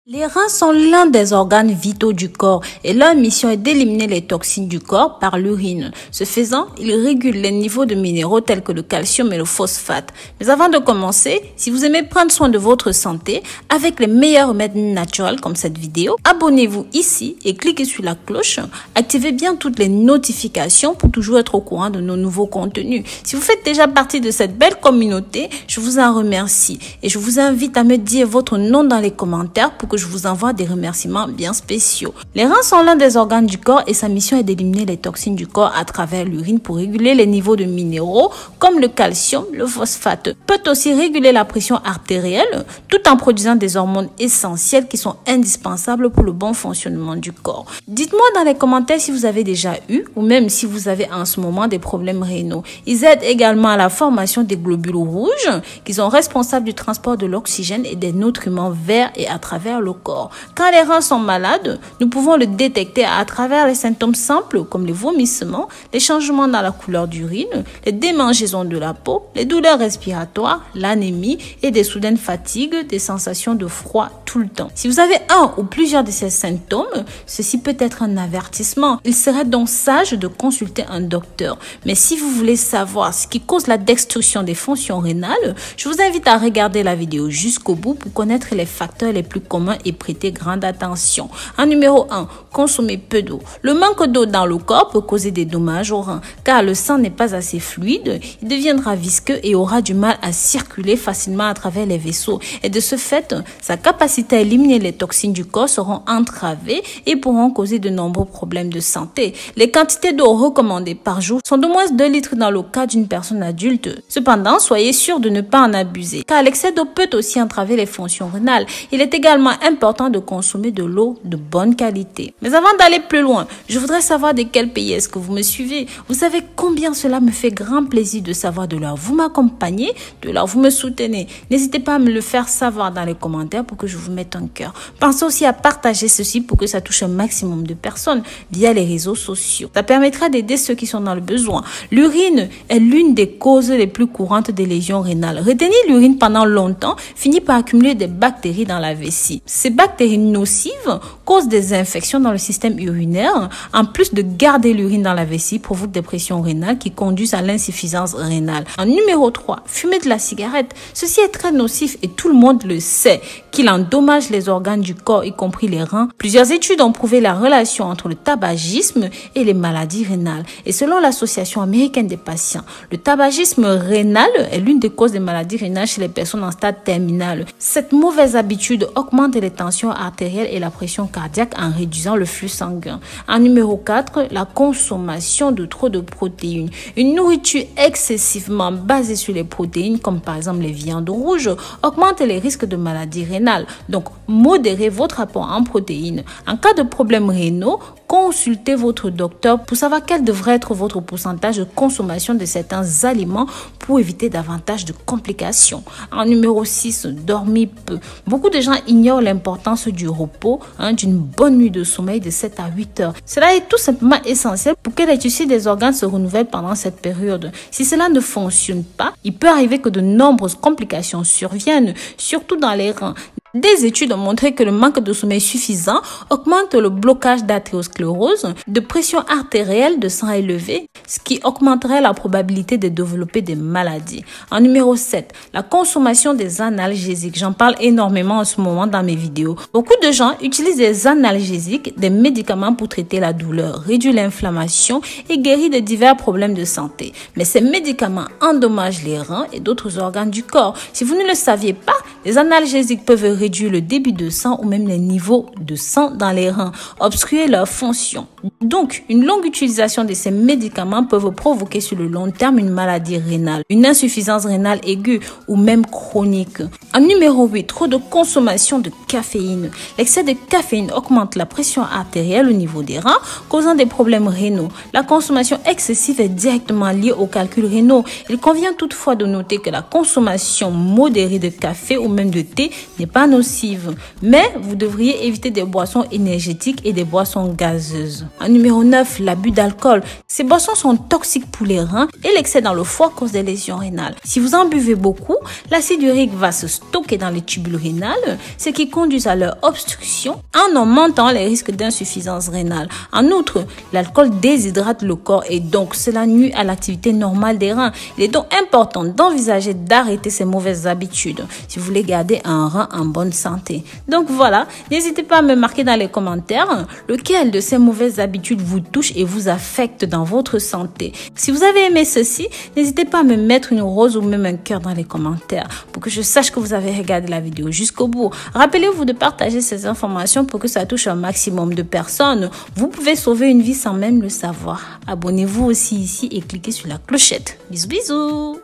Les reins sont l'un des organes vitaux du corps et leur mission est d'éliminer les toxines du corps par l'urine. Ce faisant, ils régulent les niveaux de minéraux tels que le calcium et le phosphate. Mais avant de commencer, si vous aimez prendre soin de votre santé avec les meilleurs remèdes naturels comme cette vidéo, abonnez-vous ici et cliquez sur la cloche. Activez bien toutes les notifications pour toujours être au courant de nos nouveaux contenus. Si vous faites déjà partie de cette belle communauté, je vous en remercie et je vous invite à me dire votre nom dans les commentaires pour que je vous envoie des remerciements bien spéciaux. Les reins sont l'un des organes du corps et sa mission est d'éliminer les toxines du corps à travers l'urine pour réguler les niveaux de minéraux comme le calcium, le phosphate. Peut aussi réguler la pression artérielle tout en produisant des hormones essentielles qui sont indispensables pour le bon fonctionnement du corps. Dites-moi dans les commentaires si vous avez déjà eu ou même si vous avez en ce moment des problèmes rénaux. Ils aident également à la formation des globules rouges qui sont responsables du transport de l'oxygène et des nutriments vers et à travers le corps. Quand les reins sont malades, nous pouvons le détecter à travers les symptômes simples comme les vomissements, les changements dans la couleur d'urine, les démangeaisons de la peau, les douleurs respiratoires, l'anémie et des soudaines fatigues, des sensations de froid tout le temps. Si vous avez un ou plusieurs de ces symptômes, ceci peut être un avertissement. Il serait donc sage de consulter un docteur. Mais si vous voulez savoir ce qui cause la destruction des fonctions rénales, je vous invite à regarder la vidéo jusqu'au bout pour connaître les facteurs les plus communs et prêter grande attention. En numéro 1, consommer peu d'eau. Le manque d'eau dans le corps peut causer des dommages aux reins car le sang n'est pas assez fluide, il deviendra visqueux et aura du mal à circuler facilement à travers les vaisseaux et de ce fait, sa capacité à éliminer les toxines du corps seront entravées et pourront causer de nombreux problèmes de santé. Les quantités d'eau recommandées par jour sont d'au moins 2 litres dans le cas d'une personne adulte. Cependant, soyez sûr de ne pas en abuser car l'excès d'eau peut aussi entraver les fonctions rénales. Il est également important de consommer de l'eau de bonne qualité. Mais avant d'aller plus loin, je voudrais savoir de quel pays est-ce que vous me suivez. Vous savez combien cela me fait grand plaisir de savoir de là vous m'accompagnez, de là vous me soutenez. N'hésitez pas à me le faire savoir dans les commentaires pour que je vous mette un cœur. Pensez aussi à partager ceci pour que ça touche un maximum de personnes via les réseaux sociaux. Ça permettra d'aider ceux qui sont dans le besoin. L'urine est l'une des causes les plus courantes des lésions rénales. Retenir l'urine pendant longtemps finit par accumuler des bactéries dans la vessie. Ces bactéries nocives causent des infections dans le système urinaire. En plus de garder l'urine dans la vessie, provoquent des pressions rénales qui conduisent à l'insuffisance rénale. En numéro 3, fumer de la cigarette. Ceci est très nocif et tout le monde le sait qu'il endommage les organes du corps, y compris les reins. Plusieurs études ont prouvé la relation entre le tabagisme et les maladies rénales. Et selon l'Association américaine des patients, le tabagisme rénal est l'une des causes des maladies rénales chez les personnes en stade terminal. Cette mauvaise habitude augmente les tensions artérielles et la pression cardiaque en réduisant le flux sanguin. En numéro 4, la consommation de trop de protéines. Une nourriture excessivement basée sur les protéines, comme par exemple les viandes rouges, augmente les risques de maladies rénales. Donc, modérez votre apport en protéines. En cas de problèmes rénaux, consultez votre docteur pour savoir quel devrait être votre pourcentage de consommation de certains aliments pour éviter davantage de complications. En numéro 6, dormir peu. Beaucoup de gens ignorent l'importance du repos, d'une bonne nuit de sommeil de 7 à 8 heures. Cela est tout simplement essentiel pour que les tissus des organes se renouvellent pendant cette période. Si cela ne fonctionne pas, il peut arriver que de nombreuses complications surviennent, surtout dans les reins. Des études ont montré que le manque de sommeil suffisant augmente le blocage d'artériosclérose, de pression artérielle, de sang élevé, ce qui augmenterait la probabilité de développer des maladies. En numéro 7, la consommation des analgésiques. J'en parle énormément en ce moment dans mes vidéos. Beaucoup de gens utilisent des analgésiques, des médicaments pour traiter la douleur, réduire l'inflammation et guérir de divers problèmes de santé. Mais ces médicaments endommagent les reins et d'autres organes du corps. Si vous ne le saviez pas, les analgésiques peuvent réduire le débit de sang ou même les niveaux de sang dans les reins, obstruer leur fonction. Donc, une longue utilisation de ces médicaments peut provoquer sur le long terme une maladie rénale, une insuffisance rénale aiguë ou même chronique. En numéro 8, trop de consommation de caféine. L'excès de caféine augmente la pression artérielle au niveau des reins, causant des problèmes rénaux. La consommation excessive est directement liée aux calculs rénaux. Il convient toutefois de noter que la consommation modérée de café ou même de thé n'est pas nocive, mais vous devriez éviter des boissons énergétiques et des boissons gazeuses. En numéro 9, l'abus d'alcool. Ces boissons sont toxiques pour les reins et l'excès dans le foie cause des lésions rénales. Si vous en buvez beaucoup, l'acide urique va se stocker dans les tubules rénales, ce qui conduit à leur obstruction en augmentant les risques d'insuffisance rénale. En outre, l'alcool déshydrate le corps et donc cela nuit à l'activité normale des reins. Il est donc important d'envisager d'arrêter ces mauvaises habitudes si vous voulez garder un rein en bonne santé. Donc voilà, n'hésitez pas à me marquer dans les commentaires lequel de ces mauvaises habitudes vous touche et vous affecte dans votre santé. Si vous avez aimé ceci, n'hésitez pas à me mettre une rose ou même un cœur dans les commentaires pour que je sache que vous avez regardé la vidéo jusqu'au bout. Rappelez-vous de partager ces informations pour que ça touche un maximum de personnes. Vous pouvez sauver une vie sans même le savoir. Abonnez-vous aussi ici et cliquez sur la clochette. Bisous bisous.